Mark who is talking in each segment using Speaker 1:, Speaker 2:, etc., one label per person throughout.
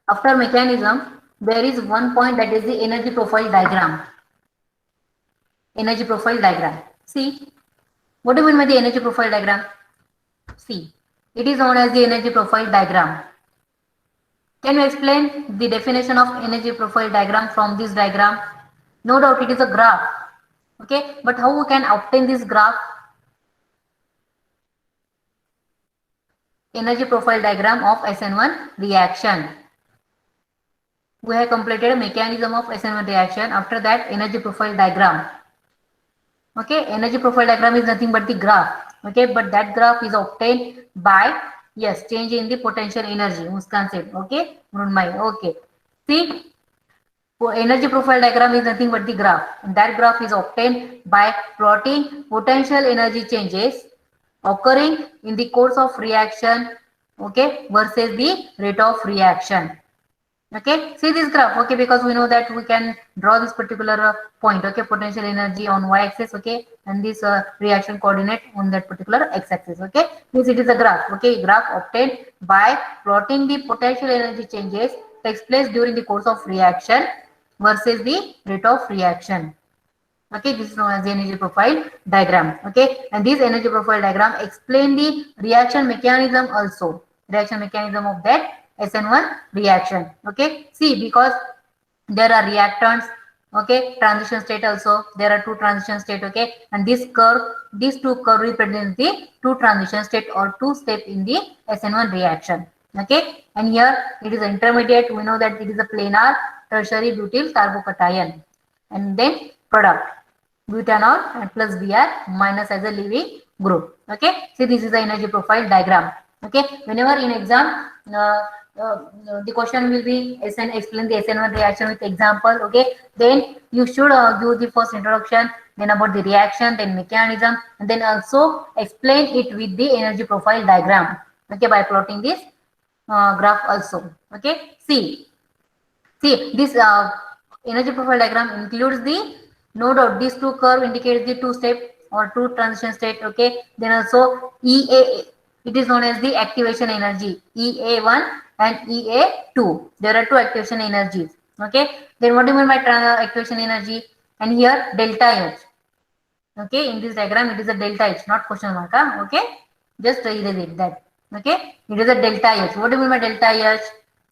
Speaker 1: After mechanism, there is one point, that is the energy profile diagram. Energy profile diagram. See, what do you mean by the energy profile diagram? See, it is known as the energy profile diagram. Can you explain the definition of energy profile diagram from this diagram? No doubt it is a graph. Okay, but how we can obtain this graph? Energy profile diagram of SN1 reaction. We have completed a mechanism of SN1 reaction. After that, energy profile diagram. Okay, energy profile diagram is nothing but the graph. Okay, but that graph is obtained by, yes, change in the potential energy. Muskan said. Okay, Mrunmai. Okay. See, energy profile diagram is nothing but the graph. And that graph is obtained by plotting potential energy changes occurring in the course of reaction, okay, versus the rate of reaction. Okay, see this graph. Okay, because we know that we can draw this particular point. Okay, potential energy on y-axis. Okay, and this reaction coordinate on that particular x-axis. Okay, means it is a graph. Okay, graph obtained by plotting the potential energy changes takes place during the course of reaction versus the rate of reaction. Okay, this is known as the energy profile diagram. Okay, and this energy profile diagram explain the reaction mechanism also. Reaction mechanism of that SN1 reaction. Okay, see, because there are reactants, okay, transition state also, there are two transition state. Okay, and this curve, these two curve represent the two transition state or two step in the SN1 reaction. Okay, and here it is intermediate. We know that it is a planar tertiary butyl carbocation, and then product butanol and plus Br minus as a leaving group. Okay, so this is the energy profile diagram. Okay, whenever in exam the question will be SN, explain the SN1 reaction with example. Okay, then you should give the first introduction, then about the reaction, then mechanism, and then also explain it with the energy profile diagram. Okay, by plotting this graph also. Okay, see this energy profile diagram includes the, no doubt, these two curve indicates the two step or two transition state. Okay, then also EA, it is known as the activation energy, EA1 and EA2. There are two activation energies. Okay, then what do you mean by activation energy? And here delta H. Okay, in this diagram it is a delta H, not question mark. Okay, just erase it that. Okay, it is a delta H. What do you mean by delta H?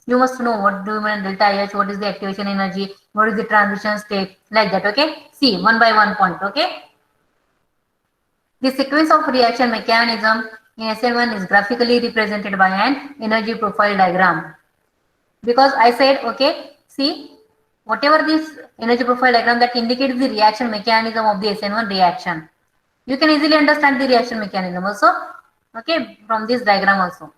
Speaker 1: You must know what do you mean delta H, what is the activation energy, what is the transition state, like that. Okay, see one by one point. Okay, the sequence of reaction mechanism in SN1 is graphically represented by an energy profile diagram. Because I said, okay, see, whatever this energy profile diagram that indicates the reaction mechanism of the SN1 reaction, you can easily understand the reaction mechanism also. Okay, from this diagram also.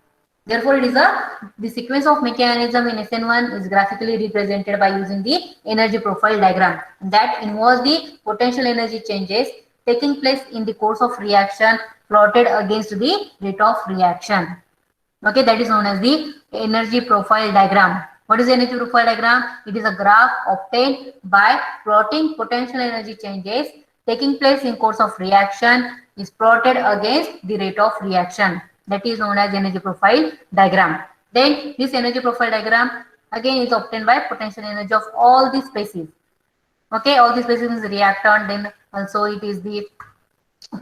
Speaker 1: Therefore, it is the sequence of mechanism in SN1 is graphically represented by using the energy profile diagram that involves the potential energy changes taking place in the course of reaction plotted against the rate of reaction. Okay, that is known as the energy profile diagram. What is the energy profile diagram? It is a graph obtained by plotting potential energy changes taking place in course of reaction is plotted against the rate of reaction. That is known as energy profile diagram. Then this energy profile diagram again is obtained by potential energy of all the species. Okay, all these species is reactant, then also it is the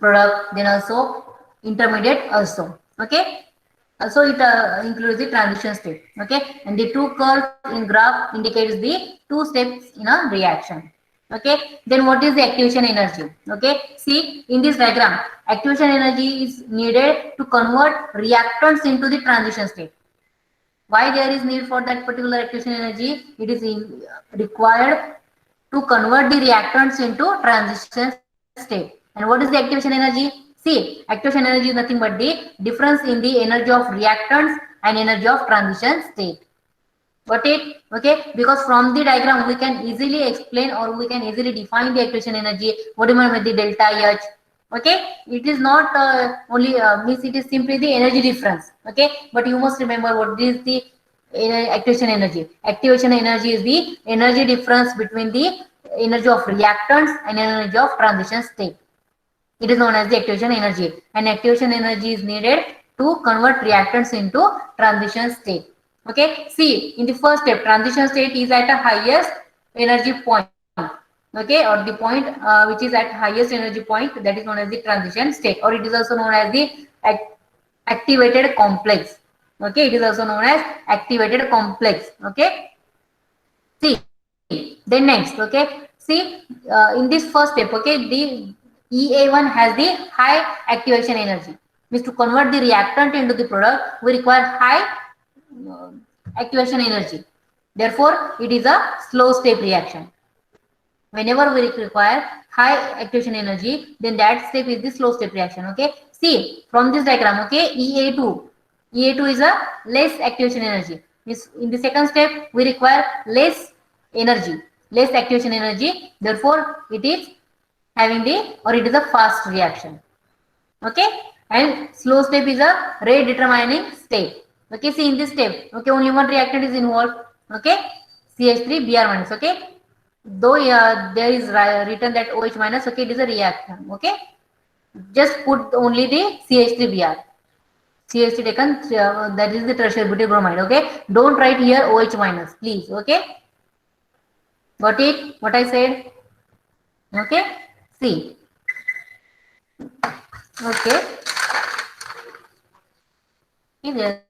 Speaker 1: product, then also intermediate also. Okay, also it includes the transition state. Okay, and the two curves in graph indicates the two steps in a reaction. Okay, then what is the activation energy? Okay, see in this diagram, activation energy is needed to convert reactants into the transition state. Why there is need for that particular activation energy? It is required to convert the reactants into transition state. And what is the activation energy? See, activation energy is nothing but the difference in the energy of reactants and energy of transition state. Got it? Okay, because from the diagram we can easily explain or we can easily define the activation energy. What do you mean with the delta H? Okay, it is not only means it is simply the energy difference. Okay, but you must remember what is the activation energy. Activation energy is the energy difference between the energy of reactants and energy of transition state. It is known as the activation energy, and activation energy is needed to convert reactants into transition state. Okay, see, in the first step, transition state is at a highest energy point. Okay, or the point which is at highest energy point, that is known as the transition state, or it is also known as the activated complex. Okay, it is also known as activated complex. Okay, see, then next, okay, see, in this first step, okay, the EA1 has the high activation energy. Means to convert the reactant into the product, we require high uh, activation energy. Therefore, it is a slow step reaction. Whenever we require high activation energy, then that step is the slow step reaction. Okay, see from this diagram, okay, EA2 is a less activation energy. In the second step, we require less energy, less activation energy. Therefore, it is having the, or it is a fast reaction. Okay, and slow step is a rate determining step. Okay, see in this step, okay, only one reactant is involved. Okay, CH3Br minus. Okay, though there is written that OH minus, okay, it is a reactant. Okay, just put only the CH3Br. CH3 taken, that is the tertiary butyl bromide. Okay, don't write here OH minus, please. Okay, got it? What I said? Okay, see. Okay, see there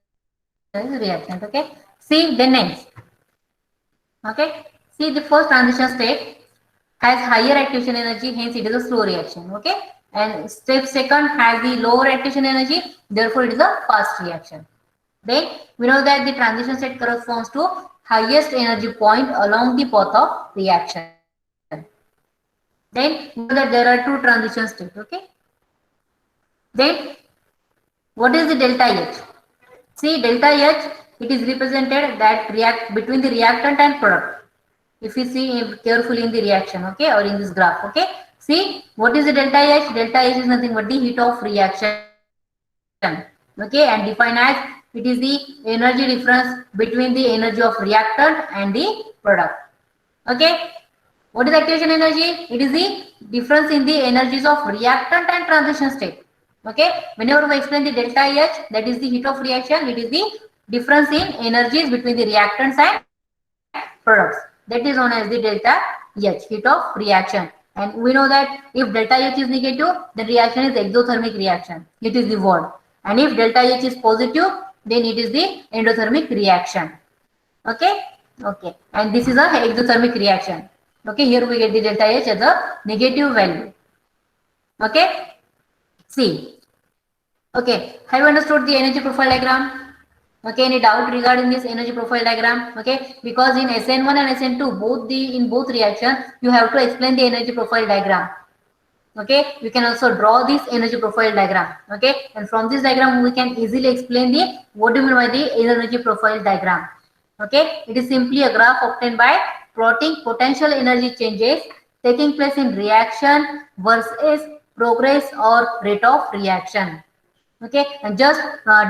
Speaker 1: is a reactant. Okay, see then next. Okay, see the first transition state has higher activation energy, hence it is a slow reaction. Okay, and step second has the lower activation energy, therefore it is a fast reaction. Then we know that the transition state corresponds to highest energy point along the path of reaction. Then we know that there are two transition states. Okay, then what is the delta H? See delta H, it is represented that react between the reactant and product. If you see carefully in the reaction, okay, or in this graph, okay, see what is the delta H? Delta H is nothing but the heat of reaction, okay, and defined as it is the energy difference between the energy of reactant and the product. Okay, what is activation energy? It is the difference in the energies of reactant and transition state. Okay, whenever we explain the delta H, that is the heat of reaction, it is the difference in energies between the reactants and products. That is known as the delta H, heat of reaction. And we know that if delta H is negative, the reaction is exothermic reaction. It is the word. And if delta H is positive, then it is the endothermic reaction. Okay, okay, and this is a exothermic reaction. Okay, here we get the delta H as a negative value. Okay, see. Okay, have you understood the energy profile diagram? Okay, any doubt regarding this energy profile diagram? Okay, because in SN1 and SN2, in both reactions, you have to explain the energy profile diagram. Okay, we can also draw this energy profile diagram. Okay, and from this diagram we can easily explain the what do you mean by the energy profile diagram. Okay, it is simply a graph obtained by plotting potential energy changes taking place in reaction versus progress or rate of reaction. Okay, and just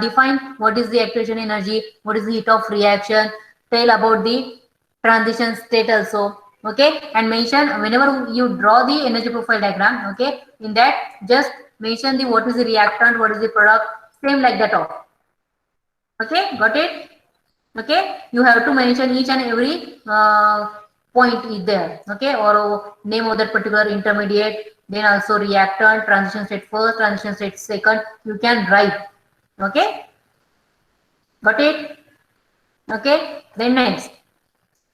Speaker 1: define what is the activation energy, what is the heat of reaction, tell about the transition state also. Okay, and mention whenever you draw the energy profile diagram, okay, in that just mention the what is the reactant, what is the product, same like that all. Okay, got it? Okay, you have to mention each and every point is there. Okay, or name of that particular intermediate, then also reactant, transition state first, transition state second, you can write. Okay, got it? Okay, then next,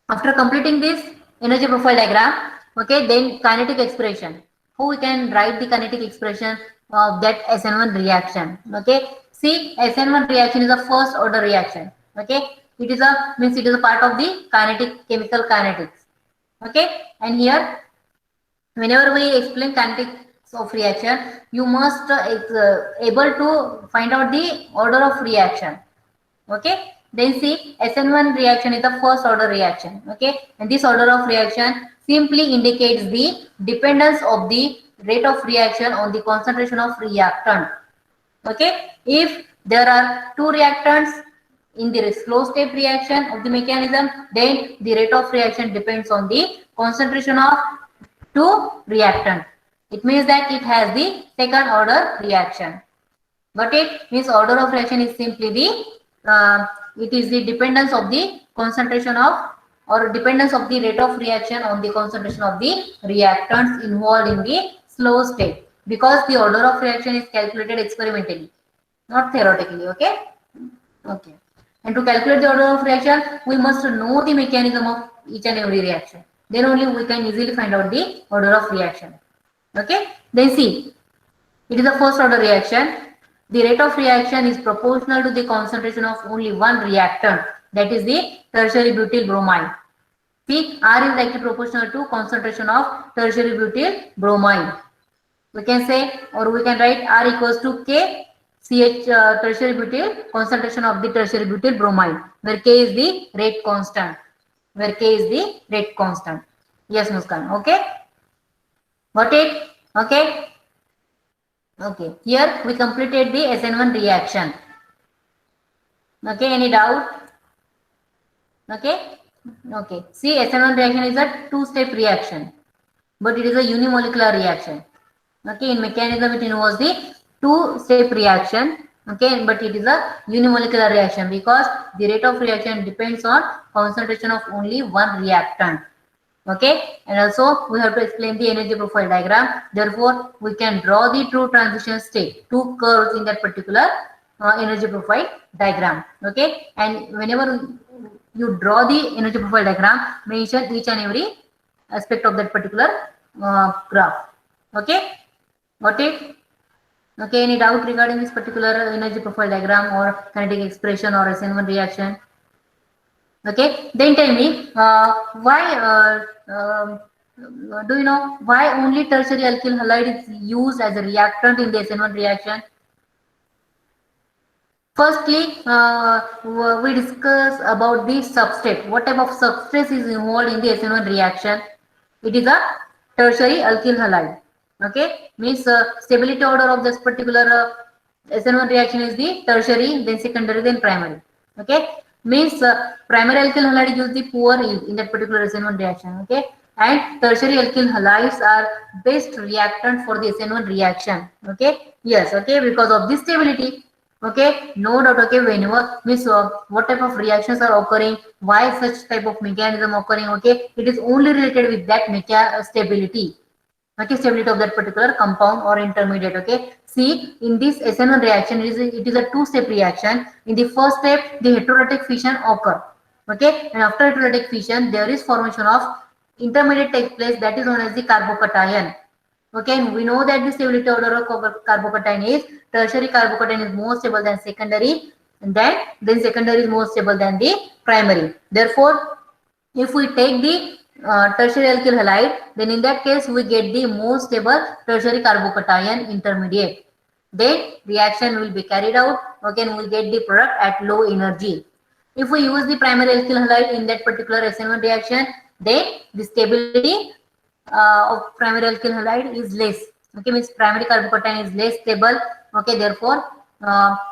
Speaker 1: after completing this energy profile diagram, okay, then kinetic expression. How we can write the kinetic expression of that SN1 reaction? Okay, see, SN1 reaction is a first order reaction. Okay, it is a means it is a part of the kinetic chemical kinetics. Okay, and here whenever we explain kinetics of reaction, you must able to find out the order of reaction. Okay, then see SN1 reaction is the first order reaction. Okay, and this order of reaction simply indicates the dependence of the rate of reaction on the concentration of reactant. Okay, if there are two reactants in the slow step reaction of the mechanism, then the rate of reaction depends on the concentration of two reactant. It means that it has the second order reaction. But it means order of reaction is simply the it is the dependence of the concentration of or dependence of the rate of reaction on the concentration of the reactants involved in the slow state, because the order of reaction is calculated experimentally, not theoretically. Okay. Okay. And to calculate the order of reaction, we must know the mechanism of each and every reaction. Then only we can easily find out the order of reaction. Okay. Then see, it is a first order reaction. The rate of reaction is proportional to the concentration of only one reactant, that is the tertiary butyl bromide. See, R is likely proportional to concentration of tertiary butyl bromide. We can say, or we can write R equals to K CH tertiary butyl concentration of the tertiary butyl bromide, where K is the rate constant. Where K is the rate constant. Yes, Muskan. Okay. Got it? Okay. Okay. Here we completed the SN1 reaction. Okay. Any doubt? Okay. Okay. See, SN1 reaction is a two-step reaction, but it is a unimolecular reaction. Okay. In mechanism, it involves the two-step reaction. Okay, but it is a unimolecular reaction because the rate of reaction depends on concentration of only one reactant. Okay, and also we have to explain the energy profile diagram. Therefore, we can draw the two transition state, two curves in that particular energy profile diagram. Okay, and whenever you draw the energy profile diagram, mention each and every aspect of that particular graph. Okay, got it? Okay, any doubt regarding this particular energy profile diagram or kinetic expression or SN1 reaction? Okay, then tell me why do you know why only tertiary alkyl halide is used as a reactant in the SN1 reaction? Firstly, we discuss about the substrate. What type of substrate is involved in the SN1 reaction? It is a tertiary alkyl halide. Okay, means stability order of this particular SN1 reaction is the tertiary, then secondary, then primary. Okay, means primary alkyl halide gives the poor yield in that particular SN1 reaction. Okay, and tertiary alkyl halides are best reactant for the SN1 reaction. Okay, yes, okay, because of this stability. Okay, no doubt. Okay, whenever means what type of reactions are occurring, why such type of mechanism occurring. Okay, it is only related with that stability. Okay, stability of that particular compound or intermediate. Okay, see, in this SN1 reaction, it is a two-step reaction. In the first step, the heterolytic fission occur. Okay, and after heterolytic fission, there is formation of intermediate takes place, that is known as the carbocation. Okay, and we know that the stability order of carbocation is tertiary carbocation is more stable than secondary, and then secondary is more stable than the primary. Therefore, if we take the tertiary alkyl halide, then in that case we get the more stable tertiary carbocation intermediate. Then reaction will be carried out. Okay, and we'll get the product at low energy. If we use the primary alkyl halide in that particular SN1 reaction, then the stability of primary alkyl halide is less. Okay, means primary carbocation is less stable. Okay, therefore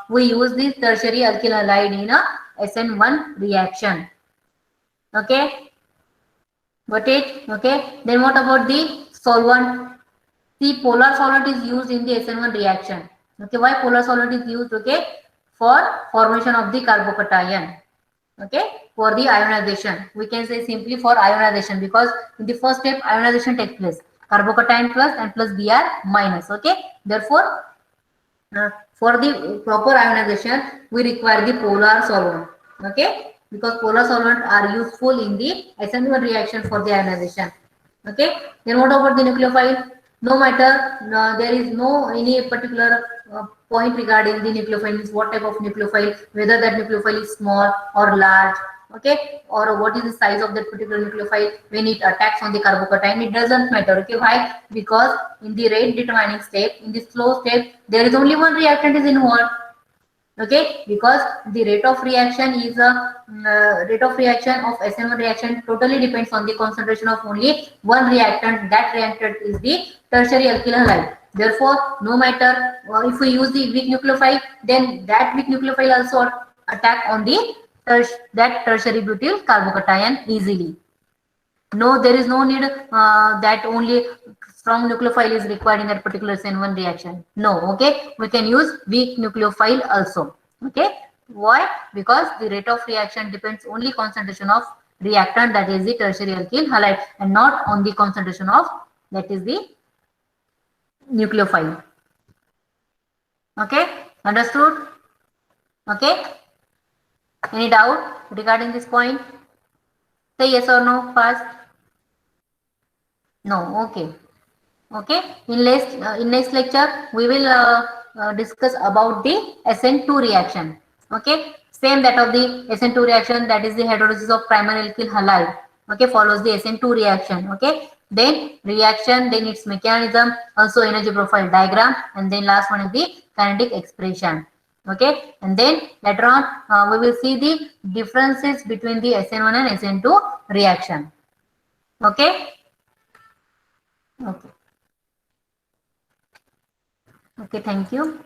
Speaker 1: we use this tertiary alkyl halide in a SN1 reaction. Okay, got it? Okay, then what about the solvent? See, polar solvent is used in the SN1 reaction. Okay, why polar solvent is used? Okay, for formation of the carbocation. Okay, for the ionization, we can say simply for ionization, because in the first step ionization takes place, carbocation plus and plus Br minus. Okay, therefore for the proper ionization we require the polar solvent. Okay, because polar solvent are useful in the SN1 reaction for the ionization. Okay, then what about the nucleophile? No matter, there is no any particular point regarding the nucleophile, means what type of nucleophile, whether that nucleophile is small or large. Okay, or what is the size of that particular nucleophile when it attacks on the carbocation, it doesn't matter. Okay, why? Because in the rate determining step, in the slow step, there is only one reactant is involved. Okay, because the rate of reaction is a rate of reaction of SN1 reaction totally depends on the concentration of only one reactant. That reactant is the tertiary alkyl halide. Therefore, no matter if we use the weak nucleophile, then that weak nucleophile also attack on the that tertiary butyl carbocation easily. No, there is no need that only strong nucleophile is required in that particular SN1 reaction. No, okay, we can use weak nucleophile also. Okay, Why? Because the rate of reaction depends only concentration of reactant, that is the tertiary alkyl halide, and not on the concentration of, that is the nucleophile. Okay, understood? Okay, any doubt regarding this point? Say yes or no first. No, okay. Okay, in next lecture we will discuss about the SN2 reaction. Okay, same that of the SN2 reaction, that is the hydrolysis of primary alkyl halide. Okay, follows the SN2 reaction. Okay, then reaction, then its mechanism, also energy profile diagram, and then last one is the kinetic expression. Okay, and then later on we will see the differences between the SN1 and SN2 reaction. Okay. Okay. Okay, thank you.